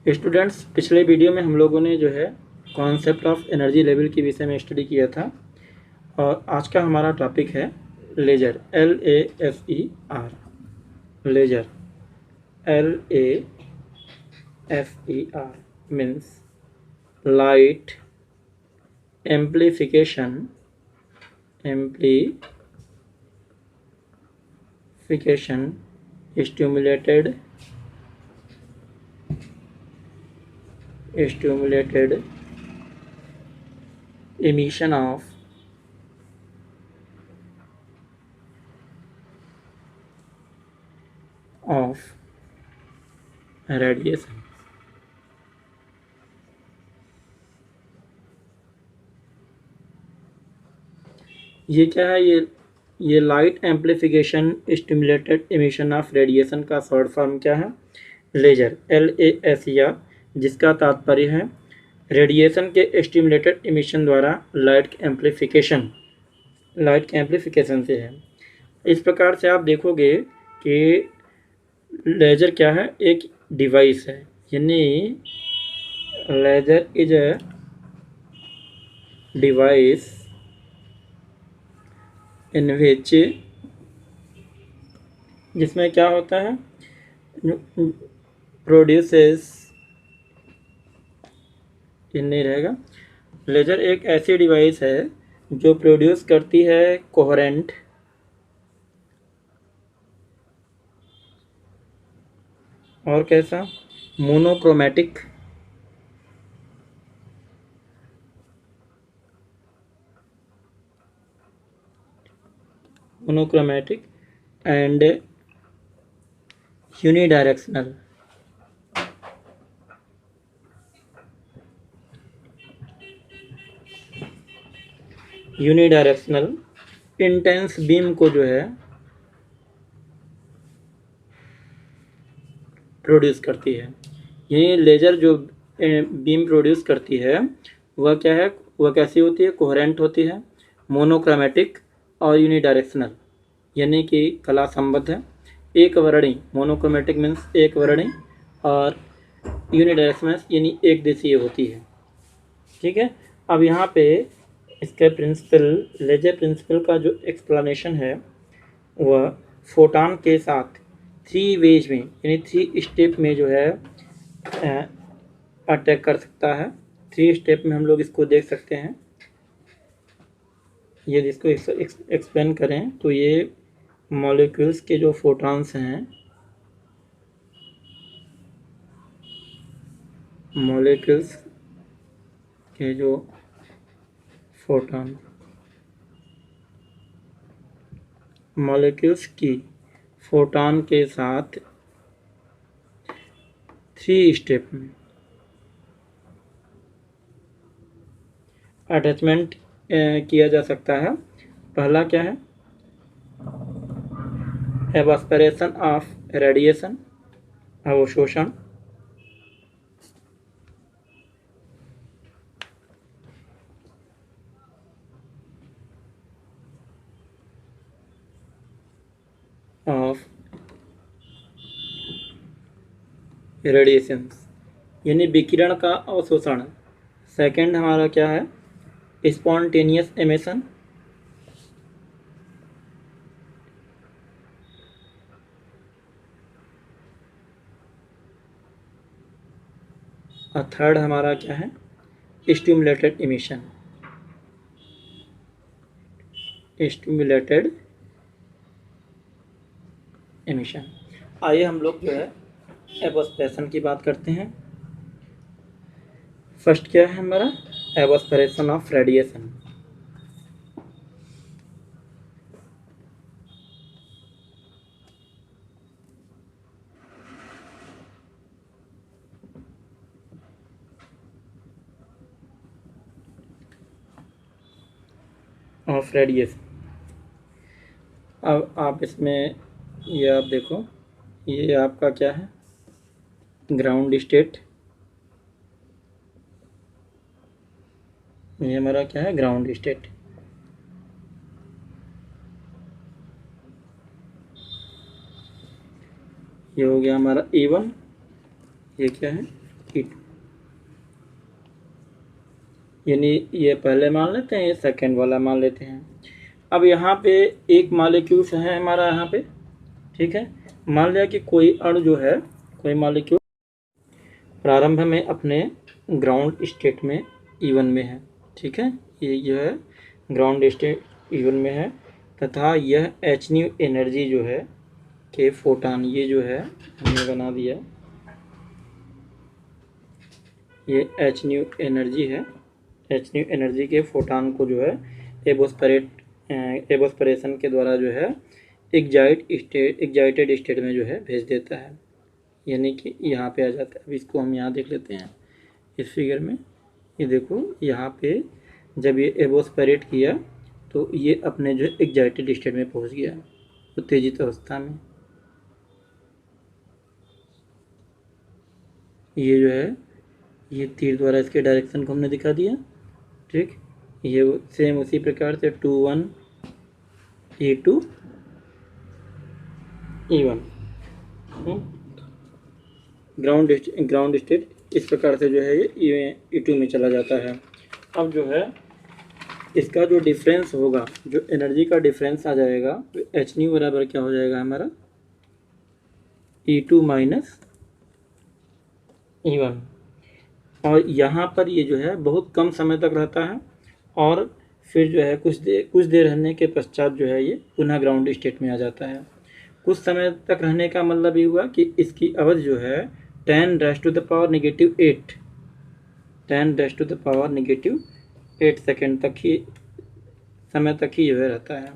Students, पिछले video में हम लोगों ने जो है कॉन्सेप्ट ऑफ एनर्जी लेवल के विषय में स्टडी किया था और आज का हमारा टॉपिक है laser, LASER। Laser, LASER means light amplification stimulated emission of radiation। ये क्या है? ये light amplification stimulated emission of radiation का शॉर्ट फॉर्म क्या है? लेजर, LASER, जिसका तात्पर्य है रेडिएशन के स्टिमुलेटेड एमिशन द्वारा लाइट के एम्प्लीफिकेशन से है। इस प्रकार से आप देखोगे कि लेजर क्या है? एक डिवाइस है, यानी लेजर इज अ डिवाइस इन विच, जिसमें क्या होता है, प्रोड्यूसेस, ये नहीं रहेगा। लेजर एक ऐसी डिवाइस है जो प्रोड्यूस करती है कोहेरेंट और कैसा, monochromatic and unidirectional intense beam को जो है प्रोड्यूस करती है। ये लेजर जो बीम प्रोड्यूस करती है वह क्या है? वह कैसी होती है? कोहेरेंट होती है, मोनोक्रोमैटिक और यूनिडायरेक्शनल, यानी कि कला संबद्ध है। एक वर्णी, मोनोक्रोमैटिक मीन्स एक वर्णी, और यूनिडायरेक्शनल यानी एक दिशीय होती है। ठीक है। अब यहाँ पे इसके प्रिंसिपल, लेजर प्रिंसिपल का जो एक्सप्लेनेशन है वह फोटॉन के साथ 3 वेज में, यानी 3 स्टेप में जो है अटैक कर सकता है। 3 स्टेप में हम लोग इसको देख सकते हैं। ये जिसको एक्सप्लेन करें तो ये मॉलिक्यूल्स के जो फोटॉन्स हैं, मॉलिक्यूल्स के जो फोटॉन, मॉलिक्यूल्स की फोटॉन के साथ 3 स्टेप में अटैचमेंट किया जा सकता है। पहला क्या है? एवास्पिरेशन ऑफ रेडिएशन, अवशोषण। ऑफ रेडिएशन यानी विकिरण का अवशोषण। सेकंड हमारा क्या है? स्पॉन्टेनियस एमिशन, और थर्ड हमारा क्या है? स्टिमुलेटेड एमिशन, आइए हम लोग जो है एवास्पिरेशन की बात करते हैं। फर्स्ट क्या है हमारा? एवास्पिरेशन ऑफ रेडिएशन। Of radiation. अब आप इसमें ये आप देखो, ये आपका क्या है? Ground state. ये हमारा क्या है? Ground state. ये हो गया हमारा E1। ये क्या है? यानी ये पहले मान लेते हैं, ये सेकेंड वाला मान लेते हैं। अब यहाँ पे एक मॉलिक्यूल्स है हमारा यहाँ पे, ठीक है। मान लिया कि कोई अणु जो है, कोई मॉलिक्यूल प्रारंभ में अपने ग्राउंड स्टेट में E1 में है, ठीक है। ये जो है ग्राउंड स्टेट E1 में है, तथा यह h न्यू एनर्जी जो है के फोटान, ये जो है हमने बना दिया, ये h न्यू एनर्जी है। h न्यू एनर्जी के फोटान को जो है एबोस्परेशन के द्वारा जो है एग्जाइटेड स्टेट में जो है भेज देता है, यानी कि यहाँ पे आ जाता है। अब इसको हम यहाँ देख लेते हैं इस फिगर में। ये देखो यहाँ पे जब ये एबोस्परेट किया तो ये अपने जो एग्जाइटेड स्टेट में पहुँच गया, उत्तेजित अवस्था में। ये जो है, ये तीर द्वारा इसके डायरेक्शन को हमने दिखा दिया, ठीक। ये सेम उसी प्रकार से 2 1 E2 E1 ग्राउंड स्टेट इस प्रकार से जो है ये E2 में चला जाता है। अब जो है इसका जो डिफरेंस होगा, जो एनर्जी का डिफरेंस आ जाएगा, तो h न्यू बराबर क्या हो जाएगा हमारा, E2 माइनस E1। और यहाँ पर ये जो है बहुत कम समय तक रहता है, और फिर जो है कुछ देर रहने के पश्चात जो है ये पुनः ग्राउंड स्टेट में आ जाता है। कुछ समय तक रहने का मतलब ये हुआ कि इसकी अवधि जो है 10⁻⁸ 10⁻⁸ सेकेंड तक ही समय तक ही जो है रहता है,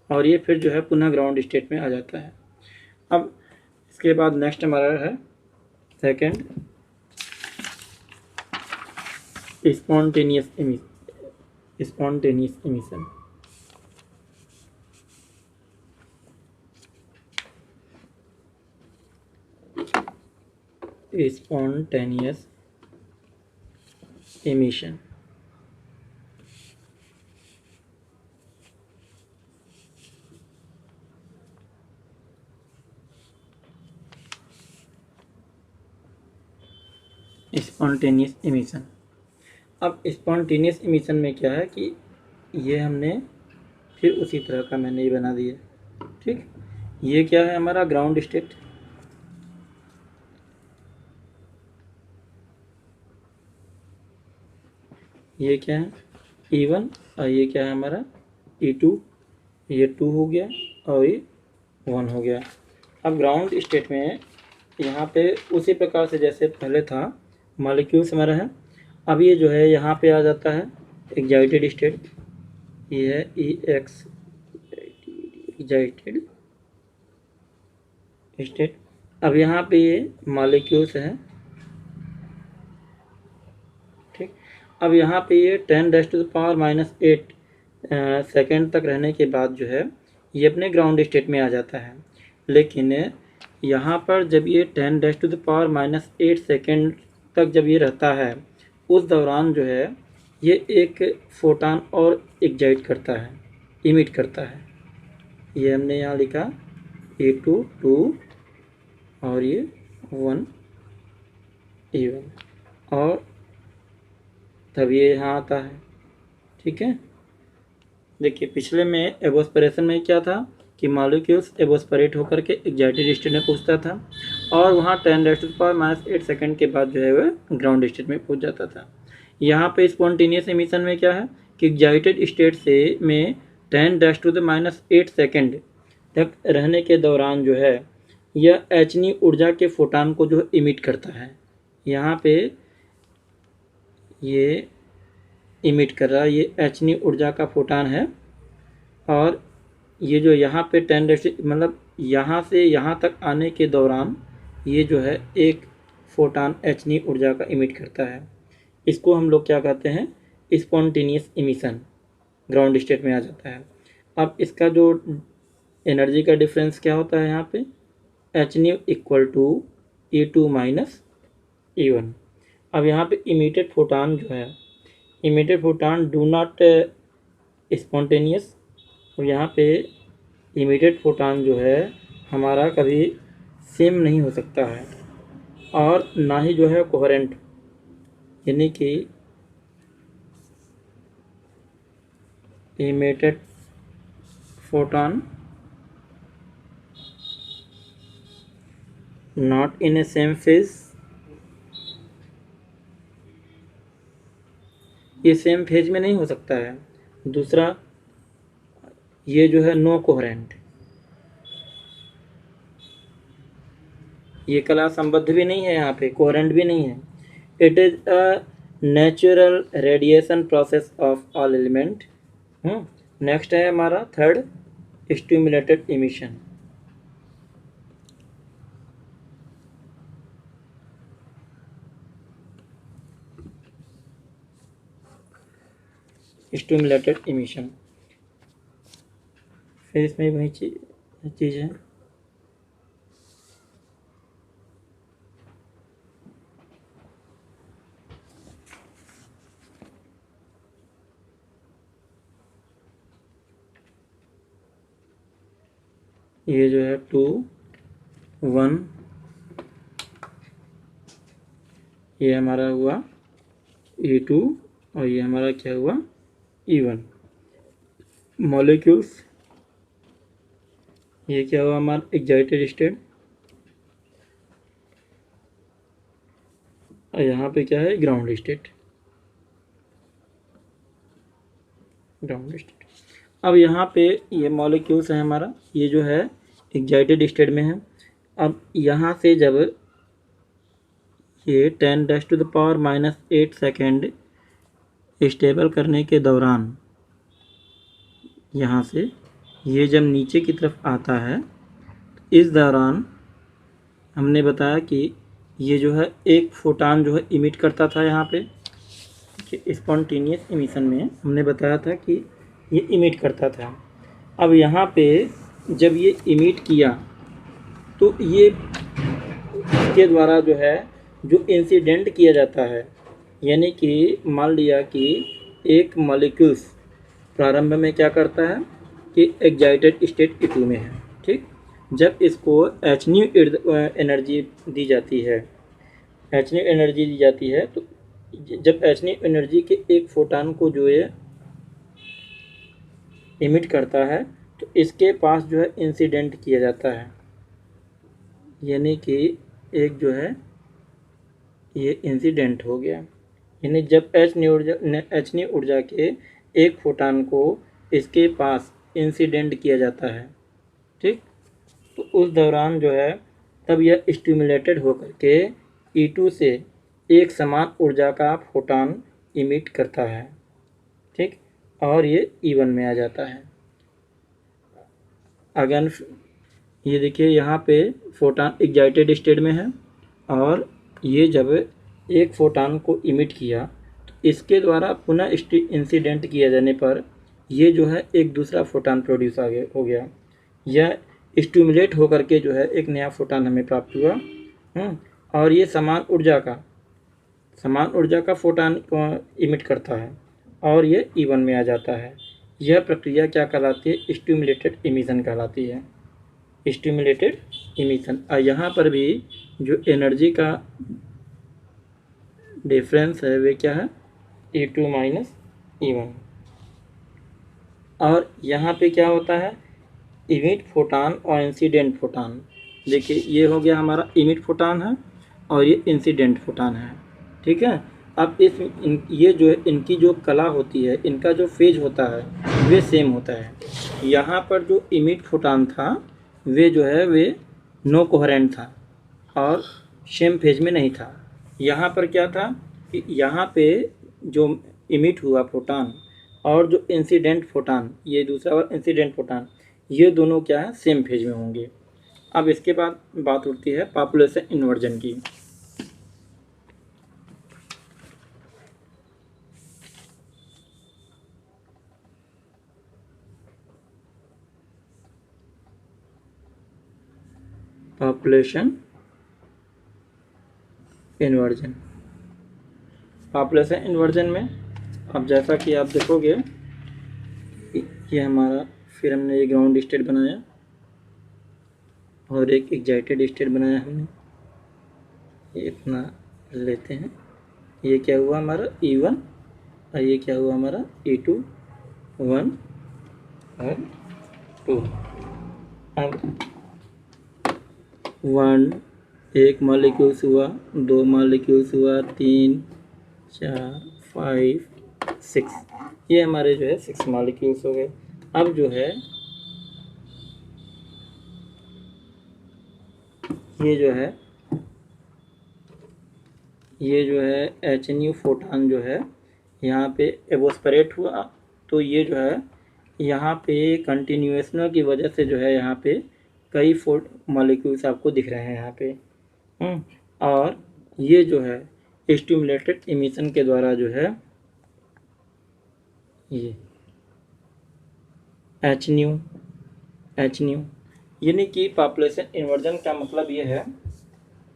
और ये फिर जो है पुनः ग्राउंड स्टेट में आ जाता है। अब इसके बाद नेक्स्ट हमारा है second, spontaneous emission. Spontaneous emission। Spontaneous emission. अब स्पॉन्टेनियस एमिशन में क्या है कि ये हमने फिर उसी तरह का मैंने ये बना दिया, ठीक। ये क्या है हमारा ग्राउंड स्टेट, ये क्या है E1, और ये क्या है हमारा E2। ये 2 हो गया और ये 1 हो गया। अब ग्राउंड स्टेट में यहाँ पे उसी प्रकार से जैसे पहले था मॉलिक्यूल्स हमारा है, अब ये जो है यहाँ पे आ जाता है एग्जाइटेड स्टेट, ये है EX एग्जाइटेड स्टेट। अब यहाँ पे ये मॉलिक्यूल्स हैं, ठीक। अब यहाँ पे ये 10⁻⁻8 सेकेंड तक रहने के बाद जो है ये अपने ग्राउंड स्टेट में आ जाता है। लेकिन यहाँ पर जब ये 10⁻⁸ सेकेंड तक जब ये रहता है, उस दौरान जो है ये एक फोटान और एग्जाइट करता है, इमिट करता है। ये हमने यहाँ लिखा E2 2 और ये 1 E1, और तब ये यहाँ आता है, ठीक है। देखिए पिछले में एबोस्परेशन में क्या था कि मॉलिक्यूल्स एबोस्परेट होकर के एग्जाइटेड स्टेट में पहुँचता था, और वहाँ 10⁻⁸ सेकेंड के बाद जो है वह ग्राउंड स्टेट में पहुँच जाता था। यहाँ पे स्पॉन्टेनियस एमिशन में क्या है कि एग्जाइटेड स्टेट से में 10⁻⁸ सेकेंड तक रहने के दौरान जो है यह h न्यू ऊर्जा के फोटान को जो इमिट करता है। यहाँ पे ये इमिट कर रहा है, ये h न्यू ऊर्जा का फोटान है, और ये जो यहाँ पे 10 मतलब यहाँ से यहाँ तक आने के दौरान ये जो है एक फोटान h न्यू ऊर्जा का इमिट करता है। इसको हम लोग क्या कहते हैं, स्पॉन्टेनियस एमिशन, ग्राउंड स्टेट में आ जाता है। अब इसका जो एनर्जी का डिफरेंस क्या होता है यहाँ पे, h nu equal to E2 minus E1। अब यहाँ पे इमिटेड फोटान जो है, emitted photon do not spontaneous, और यहाँ पे इमिटेड फोटान जो है हमारा कभी सेम नहीं हो सकता है, और ना ही जो है कोहेरेंट, यानी कि emitted photon not in a same phase, ये सेम फेज में नहीं हो सकता है। दूसरा, ये जो है नो कोहेरेंट, ये कला संबद्ध भी नहीं है, यहाँ पे कोहेरेंट भी नहीं है। It is a natural radiation process of all element. Next है हमारा third, stimulated emission. Stimulated emission, फिर इसमें वही चीज़ है। ये जो है 2 1, ये हमारा हुआ E2 और ये हमारा क्या हुआ E1। मॉलिक्यूल्स, ये क्या हुआ हमारा एक्साइटेड स्टेट, और यहाँ पे क्या है ग्राउंड स्टेट। अब यहाँ पे ये मॉलिक्यूल्स है हमारा, ये जो है एक्साइटेड स्टेट में है। अब यहाँ से जब ये 10⁻⁻8 सेकेंड स्टेबल करने के दौरान यहाँ से ये जब नीचे की तरफ आता है, इस दौरान हमने बताया कि ये जो है एक फोटान जो है इमिट करता था। यहाँ पे स्पॉन्टेनियस इमिशन में हमने बताया था कि ये इमिट करता था। अब यहाँ पे जब ये इमिट किया तो ये इसके द्वारा जो है जो इंसिडेंट किया जाता है, यानी कि मान लिया कि एक मॉलिक्यूल्स प्रारंभ में क्या करता है कि एक्साइटेड स्टेट E2 में है, ठीक। जब इसको hν एनर्जी दी जाती है, hν एनर्जी दी जाती है, तो जब hν एनर्जी के एक फोटान को जो है इमिट करता है तो इसके पास जो है इंसिडेंट किया जाता है, यानी कि एक जो है ये इंसिडेंट हो गया। यानी जब hν ऊर्जा के एक फोटान को इसके पास इंसिडेंट किया जाता है, ठीक, तो उस दौरान जो है तब यह स्टिमुलेटेड होकर के E2 से एक समान ऊर्जा का फोटान इमिट करता है, ठीक, और ये E1 में आ जाता है। अगेन ये देखिए यहाँ पे फोटान एक्साइटेड स्टेट में है और ये जब एक फोटान को इमिट किया तो इसके द्वारा पुनः इंसिडेंट किया जाने पर ये जो है एक दूसरा फोटान प्रोड्यूस हो गया। यह स्टिमुलेट होकर के जो है एक नया फोटान हमें प्राप्त हुआ। और ये समान ऊर्जा का फोटान इमिट करता है और ये E1 में आ जाता है। यह प्रक्रिया क्या कहलाती है? स्टिमुलेटेड इमिशन कहलाती है, स्टिमुलेटेड इमिशन। और यहाँ पर भी जो एनर्जी का डिफरेंस है वे क्या है? E2 minus E1। और यहाँ पे क्या होता है? इमिट फोटान और इंसिडेंट फोटान। देखिए ये हो गया हमारा इमिट फोटान है और ये इंसिडेंट फोटान है, ठीक है। अब ये जो है इनकी जो कला होती है, इनका जो फेज होता है वे सेम होता है। यहाँ पर जो इमिट फोटान था वे जो है वे नो कोहेरेंट था और सेम फेज में नहीं था। यहाँ पर क्या था कि यहाँ पे जो इमिट हुआ फोटान और जो इंसिडेंट फोटान, ये दूसरा और इंसिडेंट फोटान, ये दोनों क्या है? सेम फेज में होंगे। अब इसके बाद बात उठती है पॉपुलेशन इन्वर्जन की। पॉपुलेशन इन्वर्जन, पॉपुलेशन इन्वर्जन में अब जैसा कि आप देखोगे ये हमारा, फिर हमने ये ग्राउंड स्टेट बनाया और एक एक्साइटेड स्टेट बनाया हमने, ये इतना लेते हैं। ये क्या हुआ हमारा E1 और ये क्या हुआ हमारा E2 1 और 2। अब 1 एक मॉलिक्यूल्स हुआ, 2 मॉलिक्यूल्स हुआ, 3 4 5 6, ये हमारे जो है 6 मॉलिक्यूल्स हो गए। अब जो है ये जो है HNU फोटान जो है यहाँ पे एवोस्परेट हुआ, तो ये जो है यहाँ पे कंटिन्यूएशन की वजह से जो है यहाँ पे कई मॉलिक्यूल्स आपको दिख रहे हैं यहाँ पे। और ये जो है स्टिमुलेटेड इमिशन के द्वारा जो है ये HNU यानी कि पॉपुलेशन इन्वर्जन का मतलब ये है,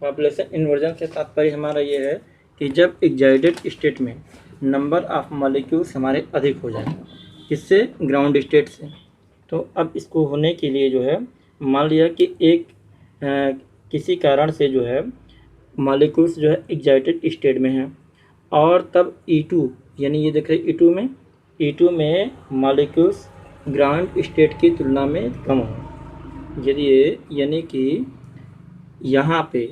पॉपुलेशन इन्वर्जन से तात्पर्य हमारा ये है कि जब एक्साइटेड स्टेट में नंबर ऑफ मॉलिक्यूल्स हमारे अधिक हो जाए, किससे? ग्राउंड स्टेट से। तो अब इसको होने के लिए जो है मान लिया कि किसी कारण से जो है मॉलिक्यूल्स जो है एक्साइटेड स्टेट में हैं, और तब E2 यानी ये देख रहे E2 में मॉलिक्यूल्स ग्राउंड स्टेट की तुलना में कम हो। यदि यानी कि यहाँ पे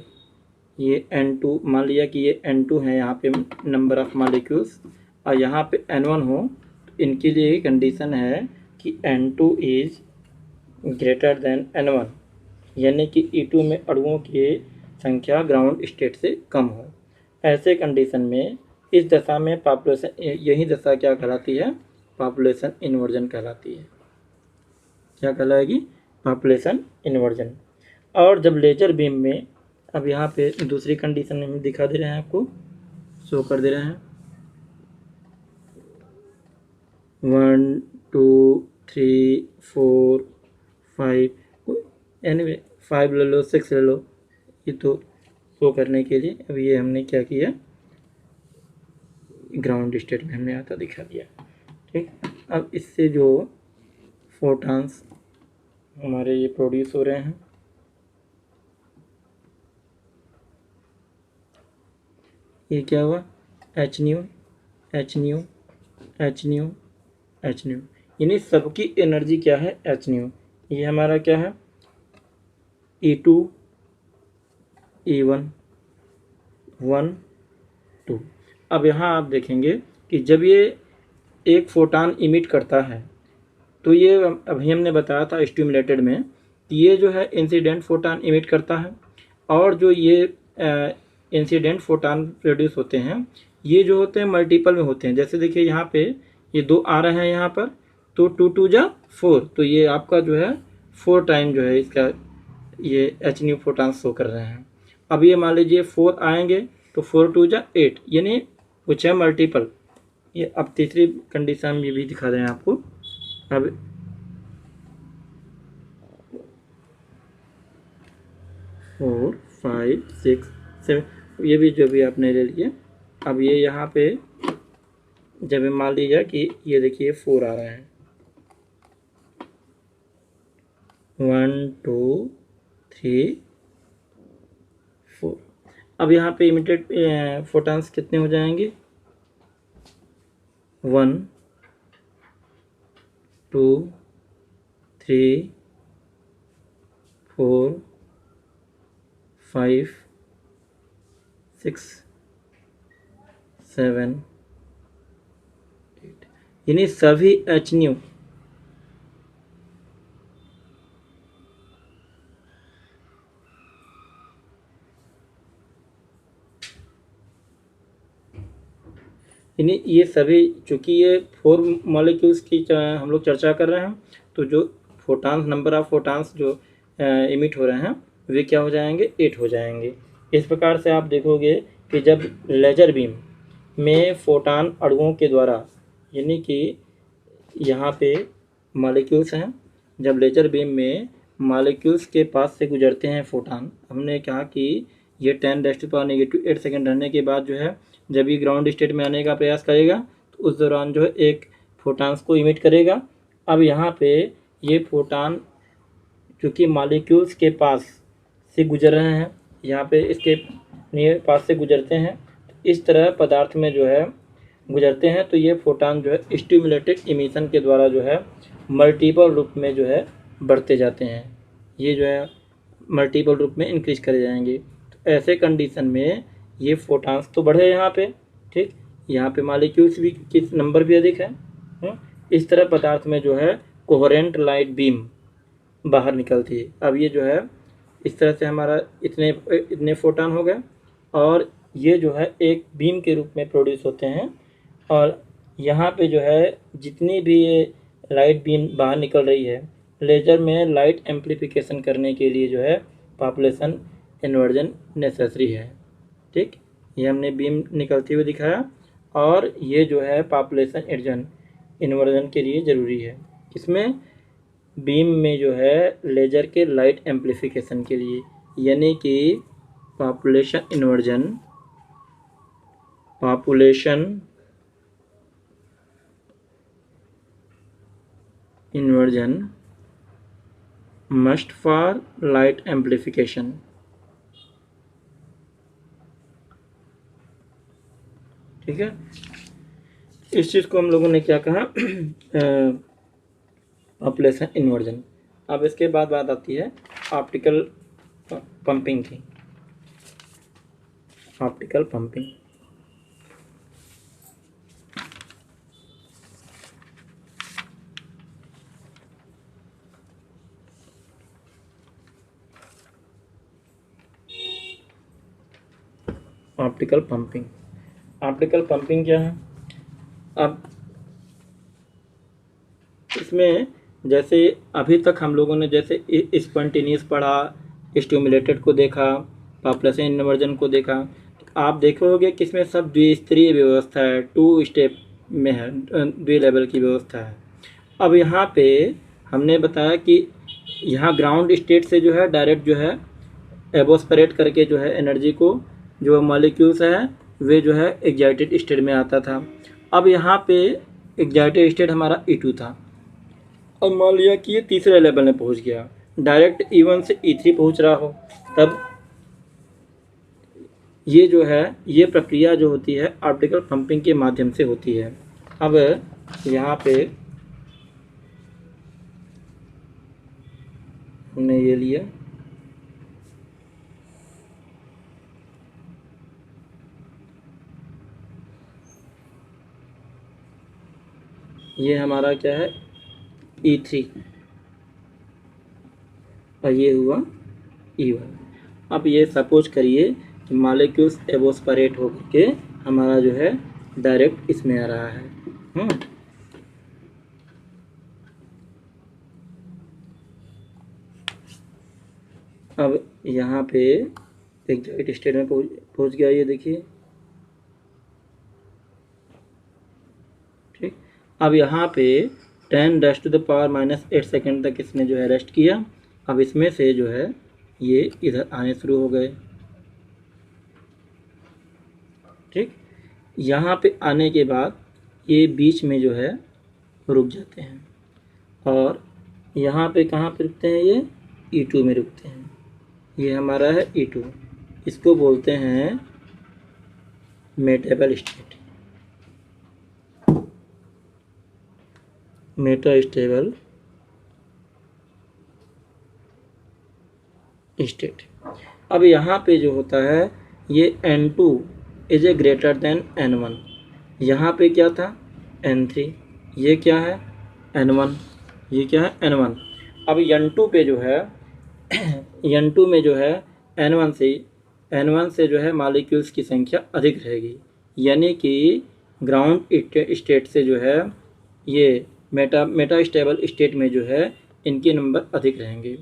ये N2 मान लिया कि ये N2 है यहाँ पे नंबर ऑफ मॉलिक्यूल्स, और यहाँ पे N1 हो, तो इनके लिए कंडीशन है कि N2 is greater than N1, यानी कि E2 में अणुओं की संख्या ग्राउंड स्टेट से कम हो। ऐसे कंडीशन में इस दशा में पॉपुलेशन, यही दशा क्या कहलाती है? पॉपुलेशन इन्वर्जन कहलाती है। क्या कहलाएगी? Population inversion. और जब लेजर बीम में, अब यहाँ पे दूसरी कंडीशन में दिखा दे रहे हैं, आपको शो कर दे रहे हैं, 1 2 3 4 5, एनीवे 5 ले लो, 6 ले लो, ये तो शो करने के लिए। अब ये हमने क्या किया, ग्राउंड स्टेट में हमने आता दिखा दिया। ठीक, अब इससे जो फोटॉन्स हमारे ये प्रोड्यूस हो रहे हैं, ये क्या हुआ? HNU यानी सबकी एनर्जी क्या है? HNU। ये हमारा क्या है? E2 E1 1 2। अब यहाँ आप देखेंगे कि जब ये एक फोटान इमिट करता है, तो ये अभी हमने बताया था स्टिमुलेटेड में कि ये जो है इंसिडेंट फोटान इमिट करता है, और जो ये इंसिडेंट फोटान प्रोड्यूस होते हैं, ये जो होते हैं मल्टीपल में होते हैं। जैसे देखिए यहाँ पे ये 2 आ रहे हैं यहाँ पर, तो 2 2 जा 4, तो ये आपका जो है 4 टाइम जो है इसका ये HNU फोटान शो कर रहे हैं। अब ये मान लीजिए 4 आएंगे, तो 4 2 जा 8, यानी कुछ है मल्टीपल। ये अब तीसरी कंडीशन में भी दिखा रहे हैं आपको। अब 4 5 6 7, ये भी जो भी आपने ले लिए। अब ये यहाँ पे जब मान लीजिए कि ये देखिए 4 आ रहे हैं, 1 2 3 4। अब यहाँ पे इमिटेड फोटॉन्स कितने हो जाएंगे? 1 2 3 4 5 6 7 8, यानी सभी HNU यानी ये सभी, चूँकि ये 4 मॉलिक्यूल्स की हम लोग चर्चा कर रहे हैं, तो जो फोटॉन्स, नंबर ऑफ फोटॉन्स जो इमिट हो रहे हैं, वे क्या हो जाएंगे? 8 हो जाएंगे। इस प्रकार से आप देखोगे कि जब लेजर बीम में फोटान अणुओं के द्वारा, यानी कि यहाँ पे मॉलिक्यूल्स हैं, जब लेजर बीम में मॉलिक्यूल्स के पास से गुजरते हैं फोटान, हमने कहा कि ये 10⁻⁸ सेकेंड रहने के बाद जो है जब ये ग्राउंड स्टेट में आने का प्रयास करेगा, तो उस दौरान जो है एक फोटान्स को इमिट करेगा। अब यहाँ पे ये फोटान चूँकि मॉलिक्यूल्स के पास से गुजर रहे हैं, यहाँ पे इसके नियर पास से गुजरते हैं, तो इस तरह पदार्थ में जो है गुजरते हैं, तो ये फोटान जो है स्टिमुलेटेड इमिशन के द्वारा जो है मल्टीपल रूप में जो है बढ़ते जाते हैं, ये जो है मल्टीपल रूप में इंक्रीज करे जाएंगे। तो ऐसे कंडीशन में ये फोटॉन्स तो बढ़े यहाँ पे, ठीक, यहाँ पे मॉलिक्यूल्स भी किस नंबर भी अधिक है। इस तरह पदार्थ में जो है कोहेरेंट लाइट बीम बाहर निकलती है। अब ये जो है इस तरह से हमारा इतने इतने फोटॉन हो गए, और ये जो है एक बीम के रूप में प्रोड्यूस होते हैं। और यहाँ पे जो है जितनी भी ये लाइट बीम बाहर निकल रही है, लेजर में लाइट एम्प्लीफिकेशन करने के लिए जो है पॉपुलेशन इन्वर्जन नेसेसरी है, ठीक। ये हमने बीम निकलती हुई दिखाया, और ये जो है पॉपुलेशन इन्वर्जन के लिए ज़रूरी है। इसमें बीम में जो है लेजर के लाइट एम्प्लीफिकेशन के लिए, यानी कि population inversion must for light amplification. ठीक है, इस चीज़ को हम लोगों ने क्या कहा, पॉपुलेशन इन्वर्जन। अब इसके बाद बात आती है ऑप्टिकल पंपिंग की। Optical pumping, optical pumping, optical pumping क्या है। अब इसमें जैसे अभी तक हम लोगों ने जैसे स्पॉन्टेनियस पढ़ा, स्टिमुलेटेड को देखा, पॉपुलेशन इन्वर्जन को देखा, आप देखोगे कि इसमें सब द्विस्तरीय व्यवस्था है, 2 स्टेप में है, 2 लेवल की व्यवस्था है। अब यहाँ पे हमने बताया कि यहाँ ग्राउंड स्टेट से जो है डायरेक्ट जो है एवोस्परेट करके जो है एनर्जी को, जो मॉलिक्यूल्स है वे जो है एक्साइटेड स्टेट में आता था। अब यहाँ पे एक्साइटेड स्टेट हमारा E2 था। अब मान लिया कि ये तीसरे लेवल में पहुँच गया, डायरेक्ट E1 से E3 पहुँच रहा हो, तब ये जो है ये प्रक्रिया जो होती है ऑप्टिकल पंपिंग के माध्यम से होती है। अब यहाँ पे हमने ये लिया, ये हमारा क्या है E3, और ये हुआ E1। अब ये सपोज करिए कि मॉलिक्यूल्स एवोस्परेट होकर के हमारा जो है डायरेक्ट इसमें आ रहा है। अब यहाँ पे एक्साइटेड स्टेट में पहुँच गया, ये देखिए, ठीक। अब यहाँ पे 10⁻⁻⁸ सेकेंड तक इसने जो है रेस्ट किया। अब इसमें से जो है ये इधर आने शुरू हो गए, ठीक। यहाँ पे आने के बाद ये बीच में जो है रुक जाते हैं, और यहाँ पे कहाँ पे रुकते हैं, ये E2 में रुकते हैं। ये हमारा है E2, इसको बोलते हैं मेटाबल स्टेट, मेटास्टेबल स्टेट। अब यहाँ पे जो होता है ये N2 is a greater than N1। यहाँ पे क्या था N3, ये क्या है N1, ये क्या है N1। अब N2 पे जो है N2 में जो है N1 से जो है मॉलिक्यूल्स की संख्या अधिक रहेगी, यानी कि ग्राउंड स्टेट से जो है ये मेटास्टेबल स्टेट में जो है इनके नंबर अधिक रहेंगे।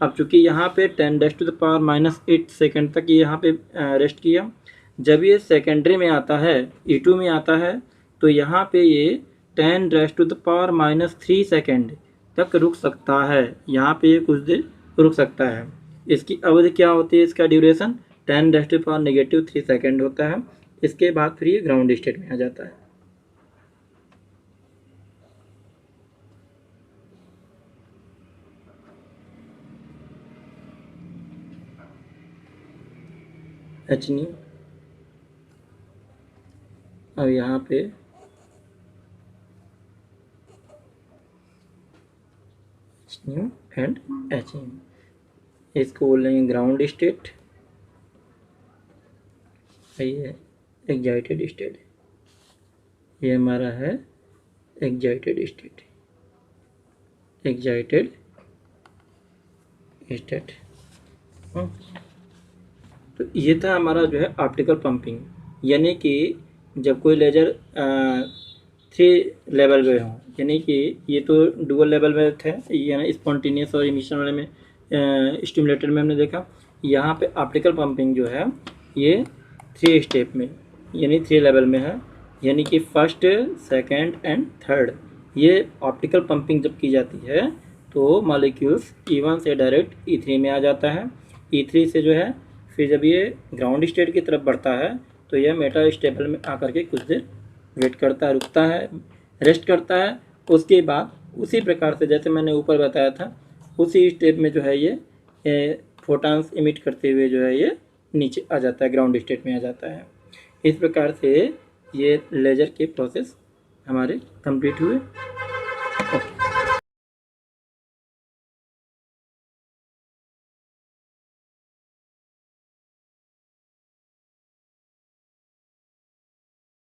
अब चूँकि यहाँ पे 10⁻⁻8 सेकेंड तक ये यहाँ पे रेस्ट किया, जब ये सेकेंडरी में आता है E2 में आता है तो यहाँ पे ये 10⁻³ सेकेंड तक रुक सकता है, यहाँ पे ये कुछ देर रुक सकता है। इसकी अवधि क्या होती है, इसका ड्यूरेशन 10⁻³ सेकेंड होता है। इसके बाद फिर ये ग्राउंड स्टेट में आ जाता है। H⁻, अब यहाँ पे न्यू एंड एच न्यू। इसको बोलेंगे ग्राउंड स्टेट, ये एक्साइटेड स्टेट, ये हमारा है एक्साइटेड स्टेट, एक्साइटेड स्टेट। तो ये था हमारा जो है ऑप्टिकल पंपिंग, यानी कि जब कोई लेजर 3 लेवल में हो, यानी कि ये तो डुअल लेवल में थे, यानी स्पॉन्टेनियस और इमिशन वाले में स्टिमुलेटेड में हमने देखा। यहाँ पे ऑप्टिकल पंपिंग जो है ये 3 स्टेप में यानी 3 लेवल में है, यानी कि फर्स्ट, सेकंड एंड थर्ड। ये ऑप्टिकल पंपिंग जब की जाती है तो मॉलिक्यूल्स E1 से डायरेक्ट E3 में आ जाता है। E3 से जो है फिर जब ये ग्राउंड स्टेट की तरफ बढ़ता है तो यह मेटा स्टेबल में आकर के कुछ देर वेट करता है, रुकता है, रेस्ट करता है। उसके बाद उसी प्रकार से जैसे मैंने ऊपर बताया था उसी स्टेप में जो है ये फोटॉन्स इमिट करते हुए जो है ये नीचे आ जाता है, ग्राउंड स्टेट में आ जाता है। इस प्रकार से ये लेजर के प्रोसेस हमारे कंप्लीट हुए।